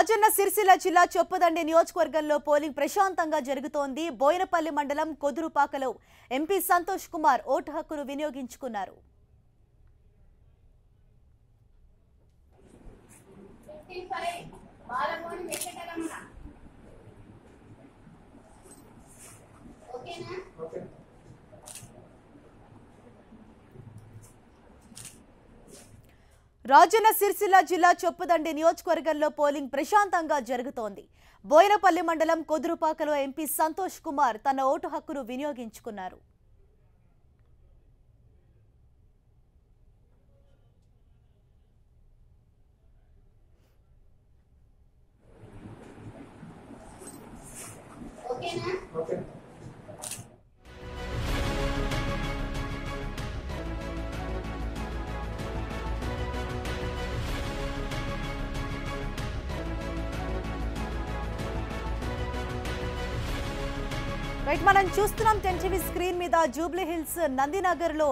రాజన్న సిరిసిల్ల జిల్లా చొప్పదండి నియోజకవర్గంలో పోలింగ్ ప్రశాంతంగా జరుగుతోంది. బోయినపల్లి మండలం కొదురుపాకలో ఎంపీ సంతోష్ కుమార్ ఓటు హక్కును వినియోగించుకున్నారు. రాజన్న సిరిసిల్ల జిల్లా చొప్పదండి నియోజకవర్గంలో పోలింగ్ ప్రశాంతంగా జరుగుతోంది. బోయినపల్లి మండలం కొదురుపాకలో ఎంపీ సంతోష్ కుమార్ తన ఓటు హక్కును వినియోగించుకున్నారు. మనం చూస్తున్నాం టీవీ స్క్రీన్ మీద జూబ్లీ హిల్స్ నందినగర్ లో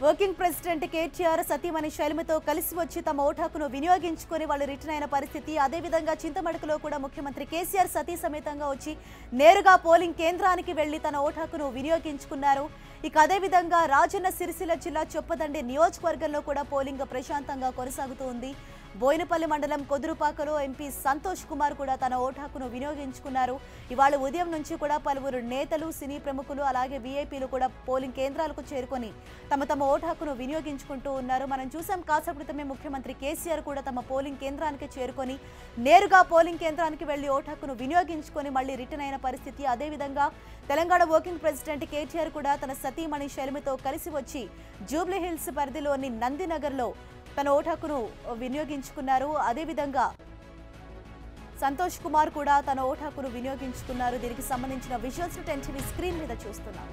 వర్కింగ్ ప్రెసిడెంట్ కేటీఆర్ సతీమణి శైలమితో కలిసి వచ్చి తమ ఓటు హక్కును వినియోగించుకొని వాళ్ళు రిటర్న్ అయిన పరిస్థితి. అదేవిధంగా చింతమడకలో కూడా ముఖ్యమంత్రి కేసీఆర్ సతీ సమేతంగా వచ్చి నేరుగా పోలింగ్ కేంద్రానికి వెళ్లి తన ఓటు హక్కును వినియోగించుకున్నారు. ఇక అదేవిధంగా రాజన్న సిరిసిల్ల జిల్లా చొప్పదండి నియోజకవర్గంలో కూడా పోలింగ్ ప్రశాంతంగా కొనసాగుతూ ఉంది. బోయినపల్లి మండలం కొదురుపాకలో ఎంపీ సంతోష్ కుమార్ కూడా తన ఓటు హక్కును వినియోగించుకున్నారు. ఇవాళ ఉదయం నుంచి కూడా పలువురు నేతలు, సినీ ప్రముఖులు, అలాగే వీఐపీలు కూడా పోలింగ్ కేంద్రాలకు చేరుకొని తమ ఓటు హక్కును వినియోగించుకుంటూ ఉన్నారు. మనం చూసాం కాసేపు క్రితమే ముఖ్యమంత్రి కేసీఆర్ కూడా తమ పోలింగ్ కేంద్రానికి చేరుకొని నేరుగా పోలింగ్ కేంద్రానికి వెళ్లి ఓటు హక్కును వినియోగించుకొని మళ్లీ రిటర్న్ అయిన పరిస్థితి. అదేవిధంగా తెలంగాణ వర్కింగ్ ప్రెసిడెంట్ కేటీఆర్ కూడా తన సతీమణి శైలమితో కలిసి వచ్చి జూబ్లీ హిల్స్ పరిధిలోని నందినగర్లో తన ఓటు హక్కును వినియోగించుకున్నారు. అదేవిధంగా సంతోష్ కుమార్ కూడా తన ఓటు హక్కును వినియోగించుకున్నారు. దీనికి సంబంధించిన విజువల్స్ టీవీ స్క్రీన్ మీద చూస్తున్నాం.